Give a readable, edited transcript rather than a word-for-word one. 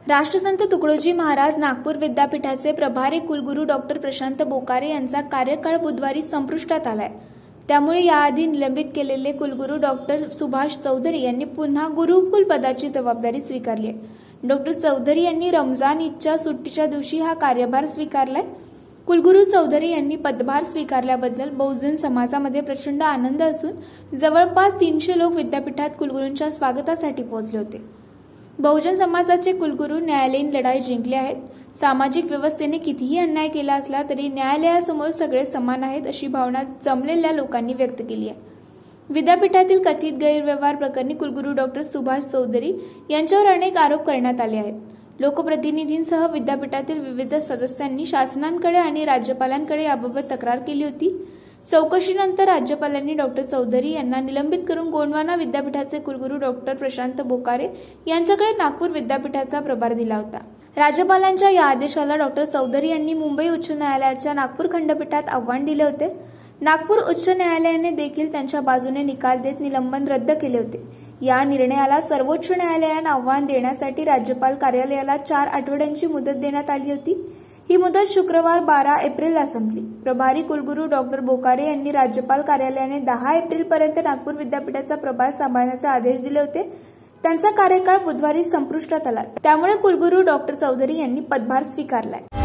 राष्ट्रसंत तुकडोजी महाराज नागपूर विद्यापीठाचे प्रभारी कुलगुरू डॉक्टर प्रशांत बोकारे यांचा कार्यकाळ बुधवारी संपुष्टात आलाय। त्यामुळे याआधी निलंबित केलेले कुलगुरू डॉक्टर सुभाष चौधरी यांनी पुन्हा गुरुकुल पदाची जबाबदारी स्वीकारली आहे। डॉक्टर चौधरी यांनी रमजान ईदच्या सुट्टीच्या दिवशी हा कार्यभार स्वीकारलाय। कुलगुरू चौधरी यांनी पदभार स्वीकारल्याबद्दल बहुजन समाजामध्ये प्रचंड आनंद असून जवळपास 300 लोक विद्यापीठात कुलगुरूंच्या स्वागतासाठी पोहोचले होते। बहुजन समाजाचे कुलगुरू न्यायालयीन लढाई जिंकले आहेत। सामाजिक व्यवस्थेने कितीही अन्याय केला असला तरी न्यायालयासमोर सगळे समान आहेत अशी भावना जमलेल्या लोकांनी व्यक्त केली आहे। विद्यापीठातील कथित गैरव्यवहार प्रकरणी कुलगुरू डॉक्टर सुभाष चौधरी यांच्यावर अनेक आरोप करण्यात आले आहेत। लोकप्रतिनिधींसह विद्यापीठातील विविध सदस्यांनी शासनाकडे आणि राज्यपालांकडे याबाबत तक्रार केली होती। चौकशीनंतर राज्यपालांनी डॉक्टर चौधरी यांना निलंबित करून गोंडवाना विद्यापीठाचे कुलगुरू डॉक्टर प्रशांत बोकारे यांच्याकडे नागपूर विद्यापीठाचा प्रभार दिला होता। राज्यपालांच्या या आदेशाला डॉक्टर चौधरी यांनी मुंबई उच्च न्यायालयाच्या नागपूर खंडपीठात आव्हान दिले होते। नागपूर उच्च न्यायालयाने देखील त्यांच्या बाजूने निकाल देत निलंबन रद्द केले होते। या निर्णयाला सर्वोच्च न्यायालयाने आव्हान देण्यासाठी राज्यपाल कार्यालयाला 4 आठवड्यांची मुदत देण्यात आली होती। ही मुदत शुक्रवार 12 एप्रिलला संपली। प्रभारी कुलगुरू डॉक्टर बोकारे यांनी राज्यपाल कार्यालयाने 10 एप्रिलपर्यंत नागपूर विद्यापीठाचा प्रभार सांभाळण्याचे आदेश दिले होते। त्यांचा कार्यकाळ बुधवारी संपुष्टात आला। त्यामुळे कुलगुरू डॉक्टर चौधरी यांनी पदभार स्वीकारलाय।